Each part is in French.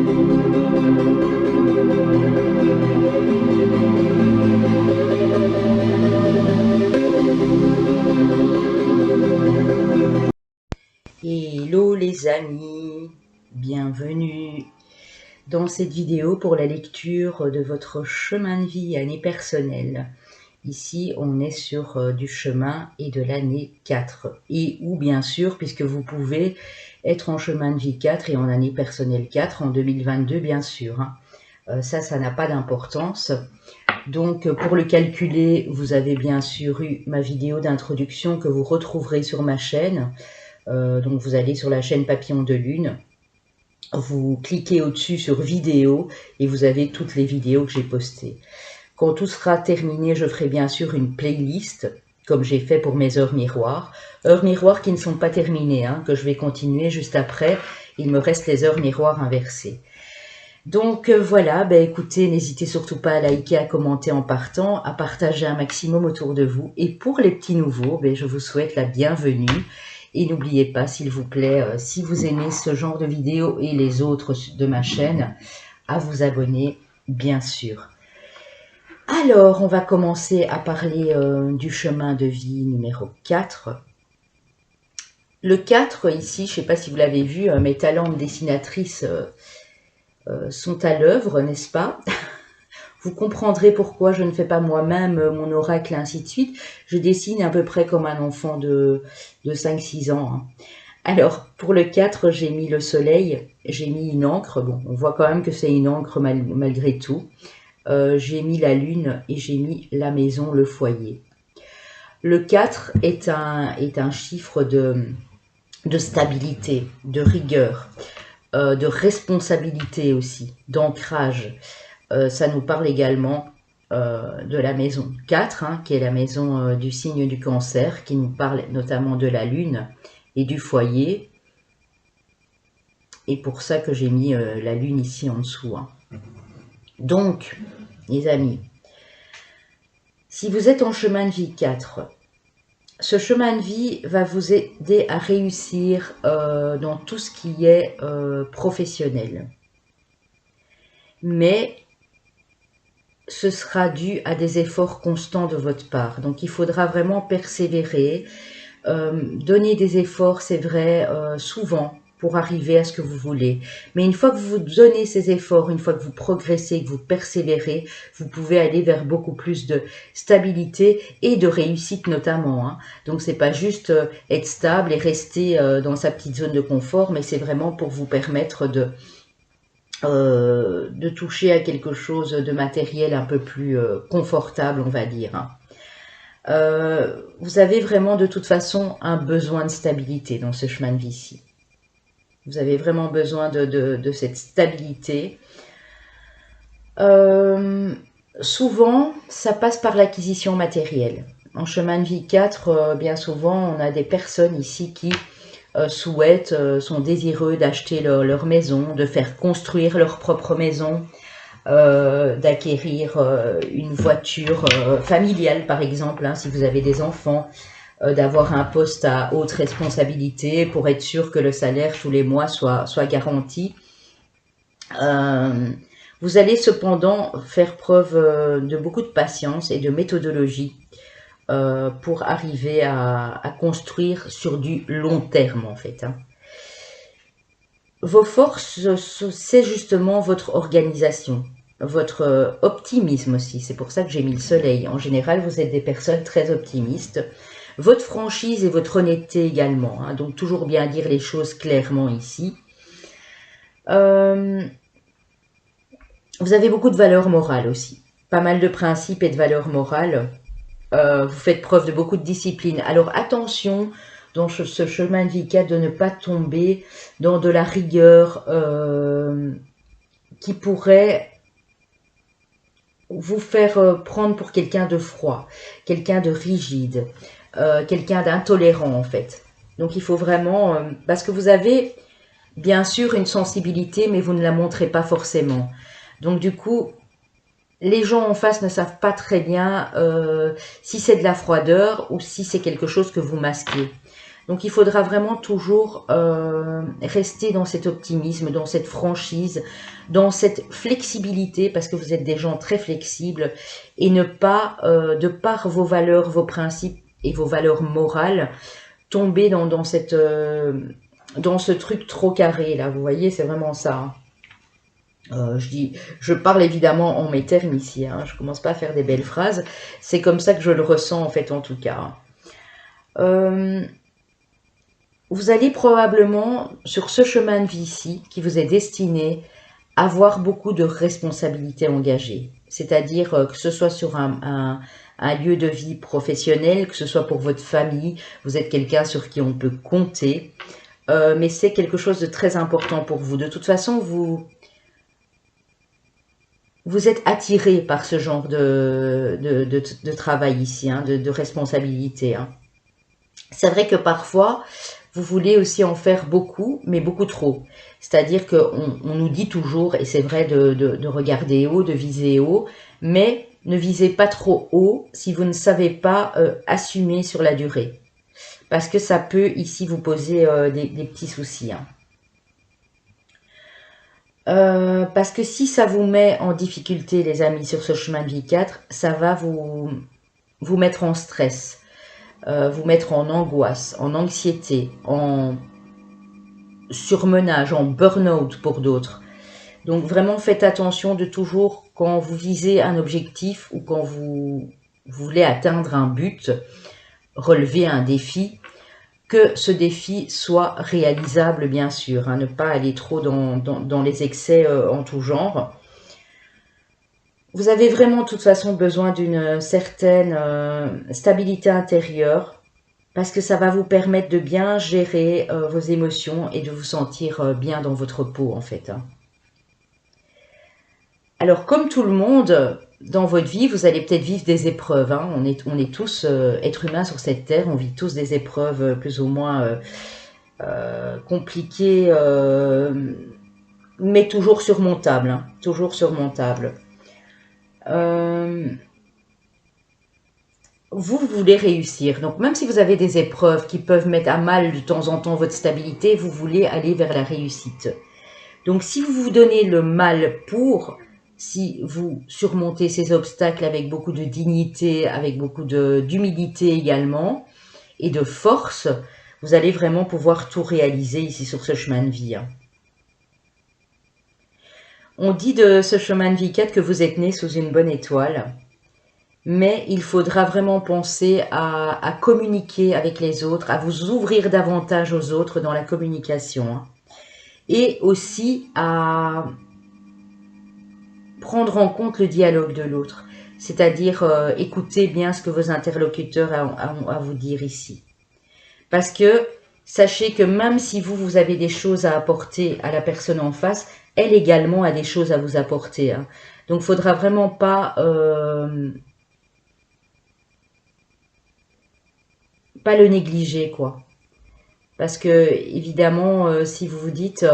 Hello les amis, bienvenue dans cette vidéo pour la lecture de votre chemin de vie année personnelle. Ici on est sur du chemin et de l'année 4 et ou bien sûr puisque vous pouvez être en chemin de vie 4 et en année personnelle 4 en 2022 bien sûr. Ça n'a pas d'importance. Donc pour le calculer vous avez bien sûr eu ma vidéo d'introduction que vous retrouverez sur ma chaîne. Donc vous allez sur la chaîne Papillon de Lune, vous cliquez au-dessus sur vidéo et vous avez toutes les vidéos que j'ai postées. Quand tout sera terminé, je ferai bien sûr une playlist, comme j'ai fait pour mes heures miroirs qui ne sont pas terminées, hein, que je vais continuer juste après. Il me reste les heures miroirs inversées. Donc voilà, écoutez, n'hésitez surtout pas à liker, à commenter en partant, à partager un maximum autour de vous. Et pour les petits nouveaux, je vous souhaite la bienvenue. Et n'oubliez pas, s'il vous plaît, si vous aimez ce genre de vidéos et les autres de ma chaîne, à vous abonner, bien sûr. Alors, on va commencer à parler du chemin de vie numéro 4. Le 4, ici, je ne sais pas si vous l'avez vu, mes talents de dessinatrice sont à l'œuvre, n'est-ce pas? Vous comprendrez pourquoi je ne fais pas moi-même mon oracle et ainsi de suite. Je dessine à peu près comme un enfant de 5-6 ans. Hein. Alors, pour le 4, j'ai mis le soleil, j'ai mis une encre. Bon, on voit quand même que c'est une encre malgré tout. J'ai mis la lune et j'ai mis la maison, le foyer. Le 4 est un chiffre de stabilité, de rigueur, de responsabilité aussi, d'ancrage. Ça nous parle également de la maison 4, hein, qui est la maison du signe du cancer, qui nous parle notamment de la lune et du foyer. Et pour ça que j'ai mis la lune ici en dessous. Hein. Donc, les amis, si vous êtes en chemin de vie 4, ce chemin de vie va vous aider à réussir dans tout ce qui est professionnel. Mais ce sera dû à des efforts constants de votre part. Donc, il faudra vraiment persévérer, donner des efforts, c'est vrai, souvent, pour arriver à ce que vous voulez. Mais une fois que vous donnez ces efforts, une fois que vous progressez, que vous persévérez, vous pouvez aller vers beaucoup plus de stabilité et de réussite notamment. Hein. Donc, c'est pas juste être stable et rester dans sa petite zone de confort, mais c'est vraiment pour vous permettre de toucher à quelque chose de matériel un peu plus confortable, on va dire. Hein. Vous avez vraiment de toute façon un besoin de stabilité dans ce chemin de vie-ci. Vous avez vraiment besoin de cette stabilité. Souvent, ça passe par l'acquisition matérielle. En chemin de vie 4, bien souvent, on a des personnes ici qui souhaitent, sont désireux d'acheter leur maison, de faire construire leur propre maison, d'acquérir une voiture familiale par exemple, hein, si vous avez des enfants, d'avoir un poste à haute responsabilité pour être sûr que le salaire tous les mois soit garanti. Vous allez cependant faire preuve de beaucoup de patience et de méthodologie pour arriver à construire sur du long terme en fait. Hein. Vos forces, c'est justement votre organisation, votre optimisme aussi. C'est pour ça que j'ai mis le soleil. En général, vous êtes des personnes très optimistes. Votre franchise et votre honnêteté également. Hein, donc, toujours bien dire les choses clairement ici. Vous avez beaucoup de valeurs morales aussi. Pas mal de principes et de valeurs morales. Vous faites preuve de beaucoup de discipline. Alors, attention dans ce chemin de vie 4 de ne pas tomber dans de la rigueur qui pourrait vous faire prendre pour quelqu'un de froid, quelqu'un de rigide, quelqu'un d'intolérant en fait. Donc il faut vraiment, parce que vous avez bien sûr une sensibilité, mais vous ne la montrez pas forcément. Donc du coup, les gens en face ne savent pas très bien si c'est de la froideur ou si c'est quelque chose que vous masquez. Donc il faudra vraiment toujours rester dans cet optimisme, dans cette franchise, dans cette flexibilité, parce que vous êtes des gens très flexibles, et ne pas, de par vos valeurs, vos principes et vos valeurs morales, tomber dans dans ce truc trop carré là. Vous voyez, c'est vraiment ça, hein. Je parle évidemment en mes termes ici, hein, je commence pas à faire des belles phrases, c'est comme ça que je le ressens en fait en tout cas. Vous allez probablement sur ce chemin de vie-ci qui vous est destiné avoir beaucoup de responsabilités engagées, c'est-à-dire que ce soit sur un lieu de vie professionnel, que ce soit pour votre famille, vous êtes quelqu'un sur qui on peut compter, mais c'est quelque chose de très important pour vous. De toute façon, vous êtes attiré par ce genre de travail ici, hein, de responsabilité, hein. C'est vrai que parfois, vous voulez aussi en faire beaucoup, mais beaucoup trop. C'est-à-dire qu'on nous dit toujours, et c'est vrai de regarder haut, de viser haut, mais ne visez pas trop haut si vous ne savez pas assumer sur la durée. Parce que ça peut ici vous poser des petits soucis, hein. Parce que si ça vous met en difficulté, les amis, sur ce chemin de vie 4, ça va vous mettre en stress, vous mettre en angoisse, en anxiété, en surmenage, en burn-out pour d'autres. Donc vraiment faites attention de toujours, quand vous visez un objectif ou quand vous voulez atteindre un but, relever un défi, que ce défi soit réalisable bien sûr, hein, ne pas aller trop dans les excès en tout genre. Vous avez vraiment de toute façon besoin d'une certaine stabilité intérieure, parce que ça va vous permettre de bien gérer vos émotions et de vous sentir bien dans votre peau en fait, hein. Alors comme tout le monde, dans votre vie, vous allez peut-être vivre des épreuves, hein. On est tous êtres humains sur cette terre, on vit tous des épreuves plus ou moins compliquées, mais toujours surmontables, hein, toujours surmontables. Vous voulez réussir, donc même si vous avez des épreuves qui peuvent mettre à mal de temps en temps votre stabilité, vous voulez aller vers la réussite. Donc si vous vous donnez le mal si vous surmontez ces obstacles avec beaucoup de dignité, avec beaucoup d'humilité également, et de force, vous allez vraiment pouvoir tout réaliser ici sur ce chemin de vie, hein. On dit de ce chemin de vie 4 que vous êtes né sous une bonne étoile, mais il faudra vraiment penser à communiquer avec les autres, à vous ouvrir davantage aux autres dans la communication, hein. Et aussi à prendre en compte le dialogue de l'autre, c'est-à-dire écouter bien ce que vos interlocuteurs ont à vous dire ici. Parce que sachez que même si vous avez des choses à apporter à la personne en face, elle également a des choses à vous apporter, hein. Donc il ne faudra vraiment pas le négliger, quoi. Parce que, évidemment, si vous vous dites,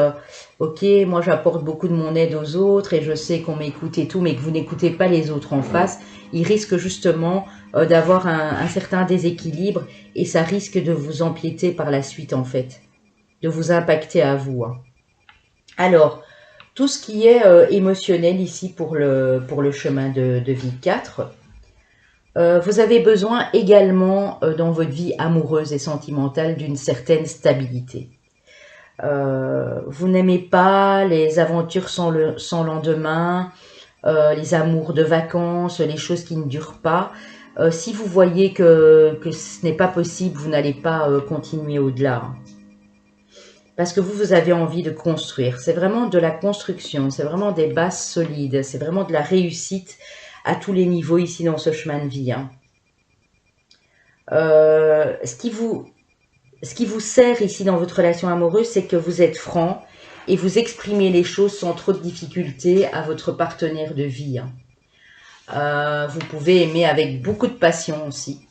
ok, moi j'apporte beaucoup de mon aide aux autres et je sais qu'on m'écoute et tout, mais que vous n'écoutez pas les autres en face, il risque justement d'avoir un certain déséquilibre et ça risque de vous empiéter par la suite, en fait, de vous impacter à vous, hein. Alors, tout ce qui est émotionnel ici pour le chemin de vie 4, vous avez besoin également dans votre vie amoureuse et sentimentale d'une certaine stabilité. Vous n'aimez pas les aventures sans lendemain, les amours de vacances, les choses qui ne durent pas. Si vous voyez que ce n'est pas possible, vous n'allez pas continuer au-delà. Parce que vous avez envie de construire. C'est vraiment de la construction, c'est vraiment des bases solides, c'est vraiment de la réussite à tous les niveaux ici dans ce chemin de vie, hein. Ce qui vous sert ici dans votre relation amoureuse, c'est que vous êtes franc et vous exprimez les choses sans trop de difficulté à votre partenaire de vie, hein. Vous pouvez aimer avec beaucoup de passion aussi.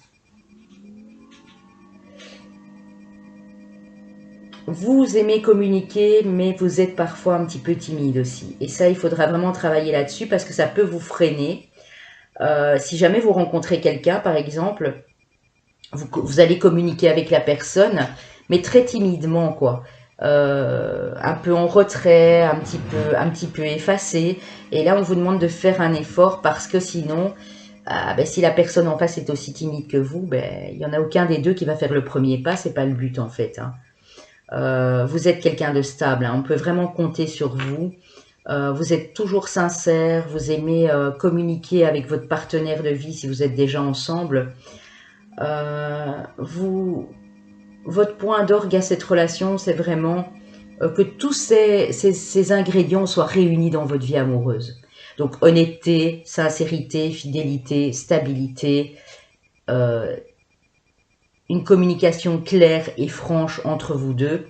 Vous aimez communiquer, mais vous êtes parfois un petit peu timide aussi. Et ça, il faudra vraiment travailler là-dessus parce que ça peut vous freiner. Si jamais vous rencontrez quelqu'un, par exemple, vous allez communiquer avec la personne, mais très timidement, quoi. Un peu en retrait, un petit peu effacé. Et là, on vous demande de faire un effort parce que sinon, ben, si la personne en face est aussi timide que vous, ben, il n'y en a aucun des deux qui va faire le premier pas. C'est pas le but, en fait, hein. Vous êtes quelqu'un de stable, hein. On peut vraiment compter sur vous. Vous êtes toujours sincère, vous aimez communiquer avec votre partenaire de vie si vous êtes déjà ensemble. Votre point d'orgue à cette relation, c'est vraiment que tous ces ingrédients soient réunis dans votre vie amoureuse. Donc honnêteté, sincérité, fidélité, stabilité, une communication claire et franche entre vous deux.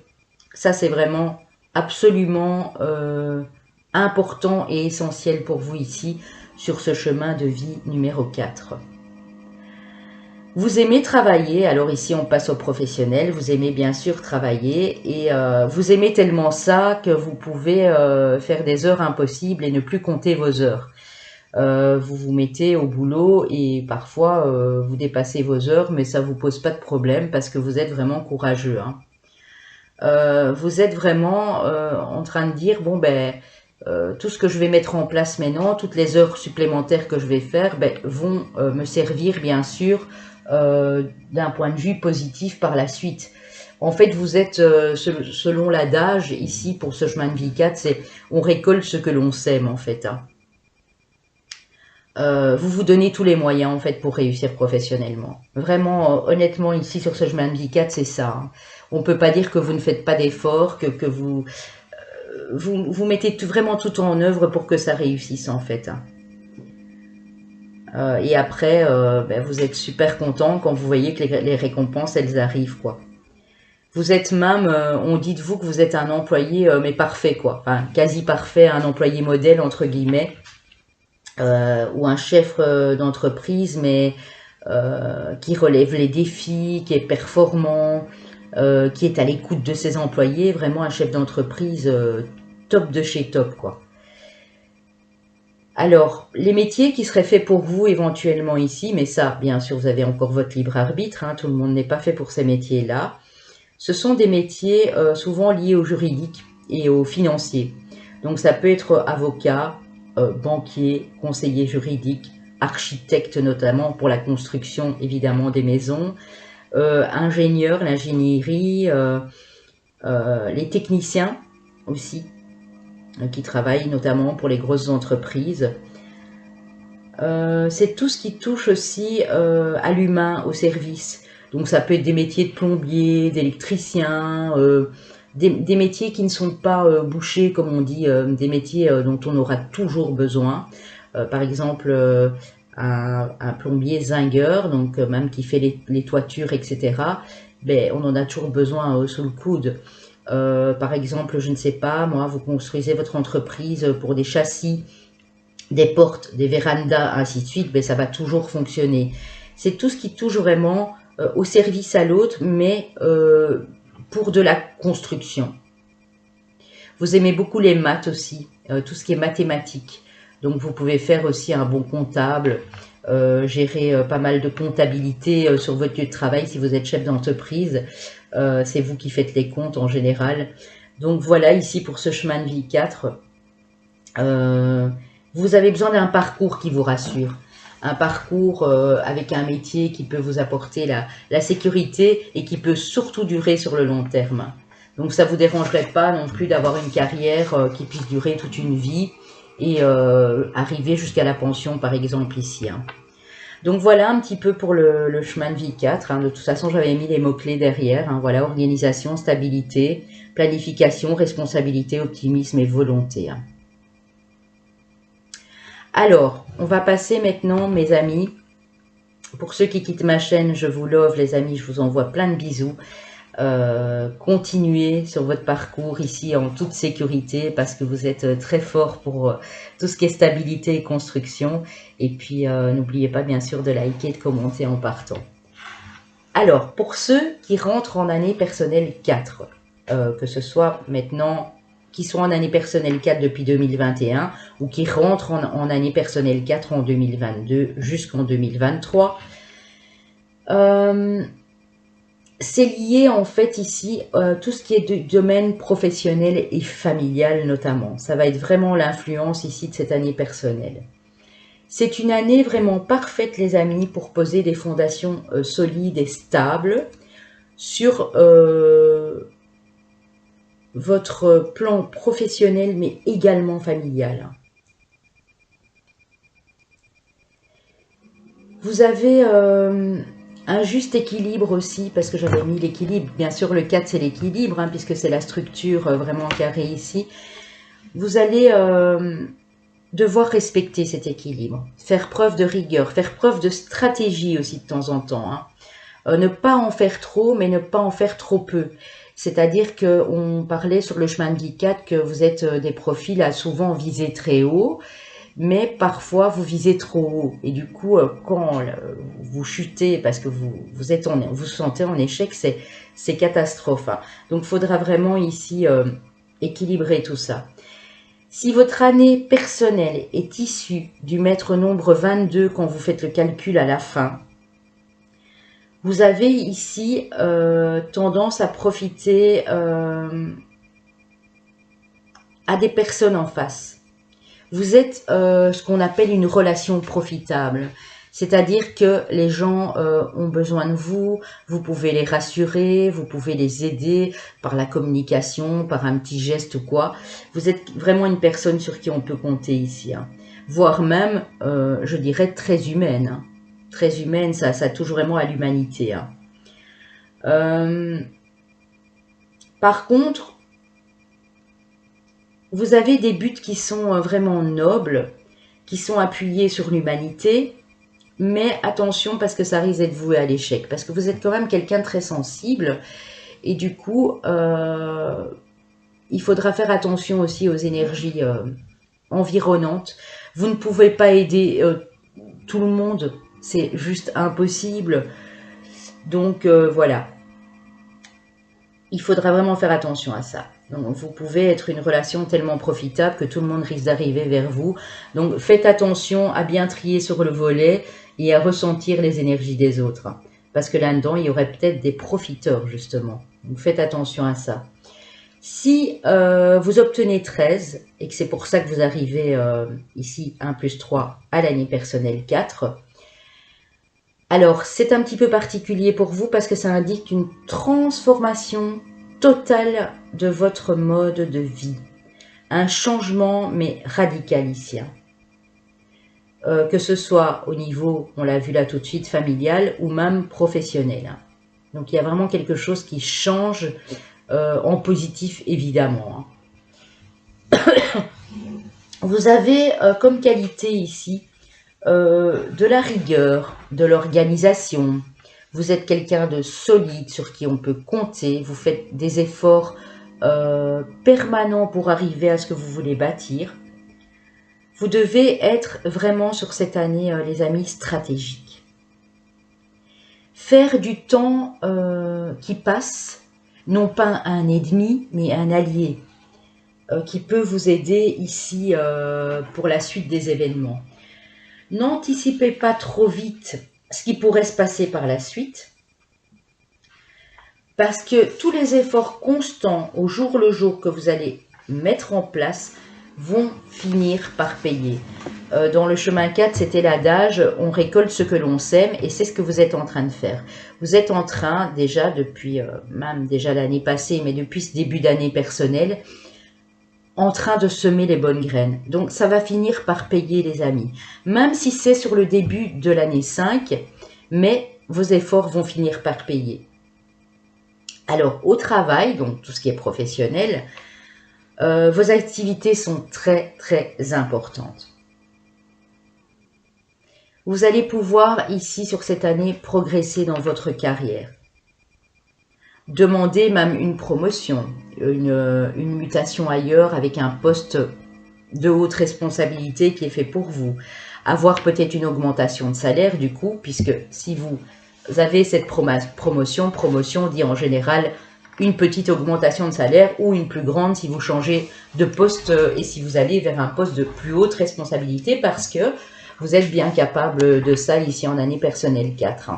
Ça, c'est vraiment absolument important et essentiel pour vous ici, sur ce chemin de vie numéro 4. Vous aimez travailler, alors ici on passe au professionnel, vous aimez bien sûr travailler et vous aimez tellement ça que vous pouvez faire des heures impossibles et ne plus compter vos heures. Vous vous mettez au boulot et parfois vous dépassez vos heures, mais ça vous pose pas de problème parce que vous êtes vraiment courageux, hein. Vous êtes vraiment en train de dire, bon ben, tout ce que je vais mettre en place maintenant, toutes les heures supplémentaires que je vais faire, ben, vont me servir bien sûr d'un point de vue positif par la suite. En fait, vous êtes, selon l'adage ici pour ce chemin de vie 4, c'est on récolte ce que l'on sème en fait, hein. Vous vous donnez tous les moyens en fait pour réussir professionnellement. Vraiment, honnêtement, ici sur ce chemin de vie 4, c'est ça, hein. On peut pas dire que vous ne faites pas d'efforts, que vous mettez vraiment tout en œuvre pour que ça réussisse en fait, hein. Et après, ben, vous êtes super content quand vous voyez que les récompenses, elles arrivent, quoi. Vous êtes même, on dit de vous que vous êtes un employé, mais parfait, quoi. Enfin, quasi parfait, un employé modèle, entre guillemets, ou un chef d'entreprise, mais qui relève les défis, qui est performant, qui est à l'écoute de ses employés, vraiment un chef d'entreprise top de chez top, quoi. Alors, les métiers qui seraient faits pour vous éventuellement ici, mais ça, bien sûr, vous avez encore votre libre arbitre, hein, tout le monde n'est pas fait pour ces métiers-là. Ce sont des métiers souvent liés au juridique et au financier. Donc ça peut être avocat, banquier, conseiller juridique, architecte notamment pour la construction évidemment des maisons, ingénieur, l'ingénierie, les techniciens aussi, qui travaillent notamment pour les grosses entreprises. C'est tout ce qui touche aussi à l'humain, au service. Donc ça peut être des métiers de plombier, d'électricien, des métiers qui ne sont pas bouchés, comme on dit, des métiers dont on aura toujours besoin. Par exemple, un plombier zingueur, donc même qui fait les toitures, etc. Ben, on en a toujours besoin sous le coude. Par exemple, je ne sais pas, moi, vous construisez votre entreprise pour des châssis, des portes, des vérandas, ainsi de suite, ben, ça va toujours fonctionner. C'est tout ce qui touche vraiment au service à l'autre, mais pour de la construction. Vous aimez beaucoup les maths aussi, tout ce qui est mathématiques. Donc vous pouvez faire aussi un bon comptable, gérer pas mal de comptabilité sur votre lieu de travail si vous êtes chef d'entreprise. C'est vous qui faites les comptes en général. Donc voilà, ici pour ce chemin de vie 4, vous avez besoin d'un parcours qui vous rassure. Un parcours avec un métier qui peut vous apporter la sécurité et qui peut surtout durer sur le long terme. Donc ça ne vous dérangerait pas non plus d'avoir une carrière qui puisse durer toute une vie et arriver jusqu'à la pension par exemple ici, hein. Donc voilà un petit peu pour le chemin de vie 4, hein. De toute façon, j'avais mis les mots-clés derrière, hein. Voilà, organisation, stabilité, planification, responsabilité, optimisme et volonté, hein. Alors, on va passer maintenant, mes amis. Pour ceux qui quittent ma chaîne, je vous love, les amis. Je vous envoie plein de bisous. Continuez sur votre parcours ici en toute sécurité parce que vous êtes très fort pour tout ce qui est stabilité et construction. Et puis, n'oubliez pas bien sûr de liker et de commenter en partant. Alors, pour ceux qui rentrent en année personnelle 4, que ce soit maintenant, qui sont en année personnelle 4 depuis 2021 ou qui rentrent en année personnelle 4 en 2022 jusqu'en 2023, c'est lié en fait ici, tout ce qui est du domaine professionnel et familial notamment. Ça va être vraiment l'influence ici de cette année personnelle. C'est une année vraiment parfaite les amis pour poser des fondations solides et stables sur votre plan professionnel mais également familial. Vous avez un juste équilibre aussi, parce que j'avais mis l'équilibre, bien sûr le 4 c'est l'équilibre, hein, puisque c'est la structure vraiment carrée ici. Vous allez devoir respecter cet équilibre, faire preuve de rigueur, faire preuve de stratégie aussi de temps en temps. Hein. Ne pas en faire trop, mais ne pas en faire trop peu. C'est-à-dire qu'on parlait sur le chemin de vie 4 que vous êtes des profils à souvent viser très haut, mais parfois vous visez trop haut. Et du coup, quand vous chutez parce que vous sentez en échec, c'est catastrophe. Hein. Donc, il faudra vraiment ici équilibrer tout ça. Si votre année personnelle est issue du maître nombre 22 quand vous faites le calcul à la fin, vous avez ici tendance à profiter à des personnes en face. Vous êtes ce qu'on appelle une relation profitable. C'est-à-dire que les gens ont besoin de vous, vous pouvez les rassurer, vous pouvez les aider par la communication, par un petit geste ou quoi. Vous êtes vraiment une personne sur qui on peut compter ici. Hein. Voire même, je dirais, très humaine. Hein. Très humaine, ça touche vraiment à l'humanité. Hein. Par contre, vous avez des buts qui sont vraiment nobles, qui sont appuyés sur l'humanité, mais attention parce que ça risque d'être voué à l'échec, parce que vous êtes quand même quelqu'un de très sensible, et du coup, il faudra faire attention aussi aux énergies environnantes. Vous ne pouvez pas aider tout le monde, c'est juste impossible, donc voilà. Il faudra vraiment faire attention à ça. Donc, vous pouvez être une relation tellement profitable que tout le monde risque d'arriver vers vous. Donc, faites attention à bien trier sur le volet et à ressentir les énergies des autres. Parce que là-dedans, il y aurait peut-être des profiteurs, justement. Donc, faites attention à ça. Si vous obtenez 13, et que c'est pour ça que vous arrivez ici, 1 plus 3, à l'année personnelle 4, alors, c'est un petit peu particulier pour vous parce que ça indique une transformation totale de votre mode de vie. Un changement, mais radical ici. Que ce soit au niveau, on l'a vu là tout de suite, familial ou même professionnel. Donc, il y a vraiment quelque chose qui change en positif, évidemment. Vous avez comme qualité ici de la rigueur, de l'organisation. Vous êtes quelqu'un de solide sur qui on peut compter. Vous faites des efforts permanents pour arriver à ce que vous voulez bâtir. Vous devez être vraiment sur cette année, les amis, stratégiques. Faire du temps qui passe, non pas un ennemi, mais un allié, qui peut vous aider ici pour la suite des événements. N'anticipez pas trop vite ce qui pourrait se passer par la suite, parce que tous les efforts constants au jour le jour que vous allez mettre en place vont finir par payer. Dans le chemin 4, c'était l'adage « on récolte ce que l'on sème » et c'est ce que vous êtes en train de faire. Vous êtes en train, déjà depuis, même déjà l'année passée, mais depuis ce début d'année personnelle, en train de semer les bonnes graines. Donc, ça va finir par payer, les amis. Même si c'est sur le début de l'année 5, mais vos efforts vont finir par payer. Alors, au travail, donc tout ce qui est professionnel, vos activités sont très, très importantes. Vous allez pouvoir, ici, sur cette année, progresser dans votre carrière. Demander même une promotion, une mutation ailleurs avec un poste de haute responsabilité qui est fait pour vous. Avoir peut-être une augmentation de salaire du coup, puisque si vous avez cette promotion dit en général une petite augmentation de salaire ou une plus grande si vous changez de poste et si vous allez vers un poste de plus haute responsabilité parce que vous êtes bien capable de ça ici en année personnelle 4.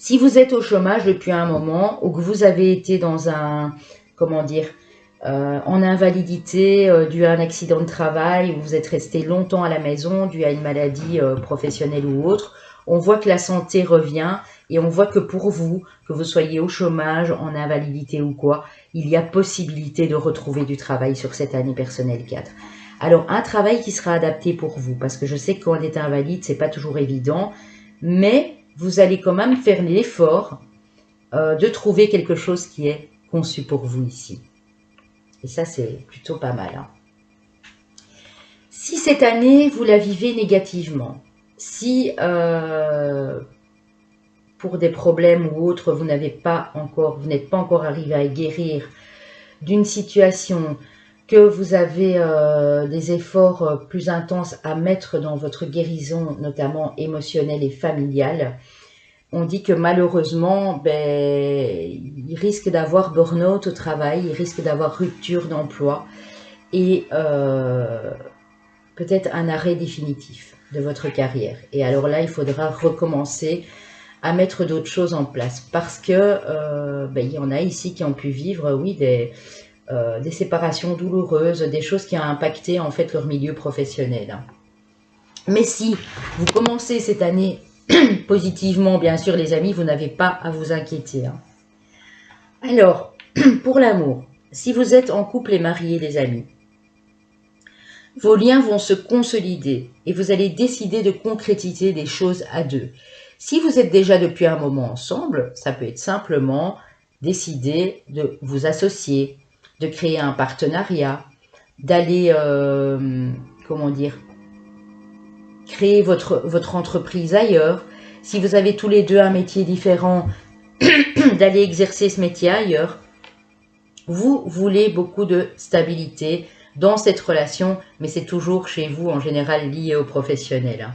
Si vous êtes au chômage depuis un moment ou que vous avez été dans un, comment dire, en invalidité dû à un accident de travail ou vous êtes resté longtemps à la maison dû à une maladie professionnelle ou autre, on voit que la santé revient et on voit que pour vous, que vous soyez au chômage, en invalidité ou quoi, il y a possibilité de retrouver du travail sur cette année personnelle 4. Alors, un travail qui sera adapté pour vous, parce que je sais que quand on est invalide, c'est pas toujours évident, mais vous allez quand même faire l'effort de trouver quelque chose qui est conçu pour vous ici. Et ça, c'est plutôt pas mal. Hein. Si cette année, vous la vivez négativement, si pour des problèmes ou autres, vous n'êtes pas encore arrivé à guérir d'une situation, que vous avez des efforts plus intenses à mettre dans votre guérison, notamment émotionnelle et familiale, on dit que malheureusement, il risque d'avoir burn-out au travail, il risque d'avoir rupture d'emploi et peut-être un arrêt définitif de votre carrière. Et alors là, il faudra recommencer à mettre d'autres choses en place parce que il y en a ici qui ont pu vivre, oui, des séparations douloureuses, des choses qui ont impacté en fait leur milieu professionnel. Mais si vous commencez cette année positivement, bien sûr les amis, vous n'avez pas à vous inquiéter. Hein. Alors, pour l'amour, si vous êtes en couple et marié les amis, vos liens vont se consolider et vous allez décider de concrétiser des choses à deux. Si vous êtes déjà depuis un moment ensemble, ça peut être simplement décider de vous associer, de créer un partenariat, d'aller, comment dire, créer votre entreprise ailleurs. Si vous avez tous les deux un métier différent, d'aller exercer ce métier ailleurs. Vous voulez beaucoup de stabilité dans cette relation, mais c'est toujours chez vous en général lié au professionnel. Hein.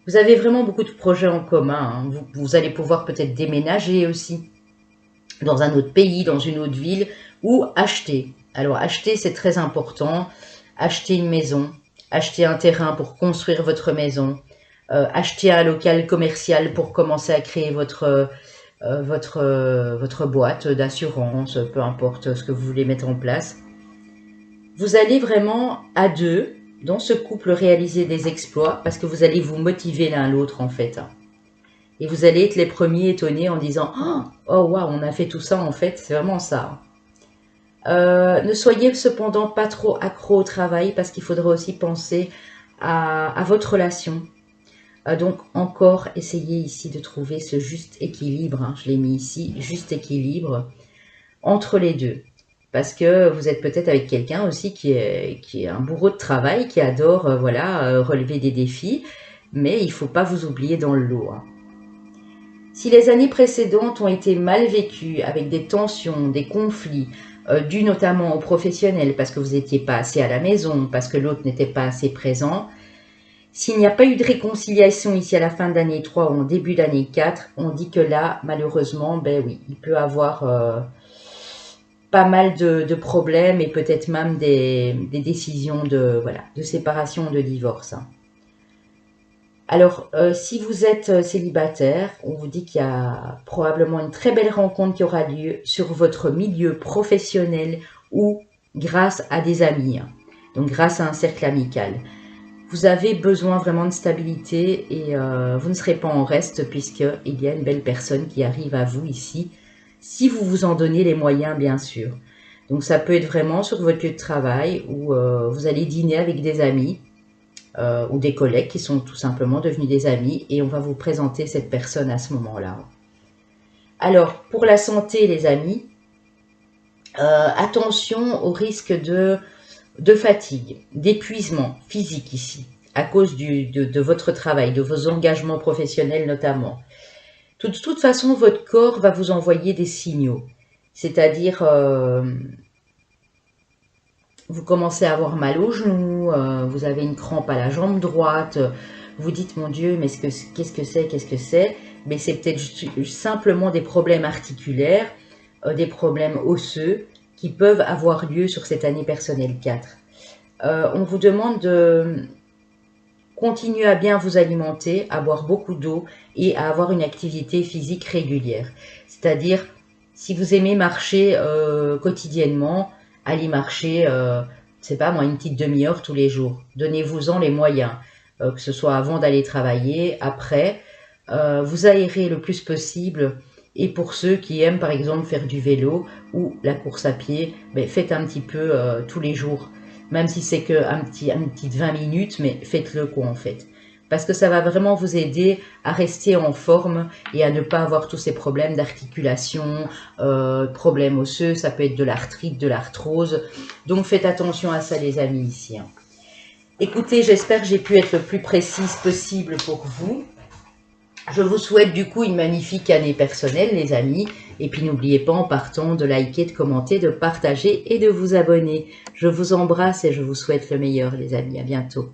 Vous avez vraiment beaucoup de projets en commun. Hein. Vous allez pouvoir peut-être déménager aussi dans un autre pays, dans une autre ville, ou acheter. Alors acheter, c'est très important. Acheter une maison, acheter un terrain pour construire votre maison, acheter un local commercial pour commencer à créer votre boîte d'assurance, peu importe ce que vous voulez mettre en place. Vous allez vraiment à deux, dans ce couple, réaliser des exploits parce que vous allez vous motiver l'un l'autre en fait. Et vous allez être les premiers étonnés en disant « Oh waouh, on a fait tout ça en fait, c'est vraiment ça ». Ne soyez cependant pas trop accro au travail parce qu'il faudra aussi penser à votre relation. Donc encore, essayez ici de trouver ce juste équilibre, hein, je l'ai mis ici, juste équilibre entre les deux. Parce que vous êtes peut-être avec quelqu'un aussi qui est un bourreau de travail, qui adore relever des défis, mais il ne faut pas vous oublier dans le lot. Hein. Si les années précédentes ont été mal vécues, avec des tensions, des conflits, dus notamment aux professionnels, parce que vous n'étiez pas assez à la maison, parce que l'autre n'était pas assez présent, s'il n'y a pas eu de réconciliation ici à la fin de l'année 3 ou en début d'année 4, on dit que là, malheureusement, oui, il peut avoir pas mal de problèmes et peut-être même des décisions de séparation, de divorce. Alors, si vous êtes célibataire, on vous dit qu'il y a probablement une très belle rencontre qui aura lieu sur votre milieu professionnel ou grâce à des amis, hein. Donc grâce à un cercle amical. Vous avez besoin vraiment de stabilité et vous ne serez pas en reste puisqu'il y a une belle personne qui arrive à vous ici, si vous vous en donnez les moyens bien sûr. Donc ça peut être vraiment sur votre lieu de travail où vous allez dîner avec des amis ou des collègues qui sont tout simplement devenus des amis et on va vous présenter cette personne à ce moment-là. Alors pour la santé les amis, attention au risque de fatigue, d'épuisement physique ici, à cause de votre travail, de vos engagements professionnels notamment. De toute façon, votre corps va vous envoyer des signaux. C'est-à-dire, vous commencez à avoir mal aux genoux, vous avez une crampe à la jambe droite, vous dites, mon Dieu, mais qu'est-ce que c'est? Mais c'est peut-être simplement des problèmes articulaires, des problèmes osseux, qui peuvent avoir lieu sur cette année personnelle 4. On vous demande de continuez à bien vous alimenter, à boire beaucoup d'eau et à avoir une activité physique régulière. C'est-à-dire, si vous aimez marcher quotidiennement, allez marcher, c'est pas moi, une petite demi-heure tous les jours. Donnez-vous-en les moyens, que ce soit avant d'aller travailler, après. Vous aérez le plus possible. Et pour ceux qui aiment par exemple faire du vélo ou la course à pied, ben, faites un petit peu tous les jours. Même si c'est qu'un petit 20 minutes, mais faites-le quoi en fait. Parce que ça va vraiment vous aider à rester en forme et à ne pas avoir tous ces problèmes d'articulation, problèmes osseux, ça peut être de l'arthrite, de l'arthrose. Donc faites attention à ça les amis ici. Écoutez, j'espère que j'ai pu être le plus précise possible pour vous. Je vous souhaite du coup une magnifique année personnelle les amis. Et puis n'oubliez pas en partant de liker, de commenter, de partager et de vous abonner. Je vous embrasse et je vous souhaite le meilleur les amis. À bientôt.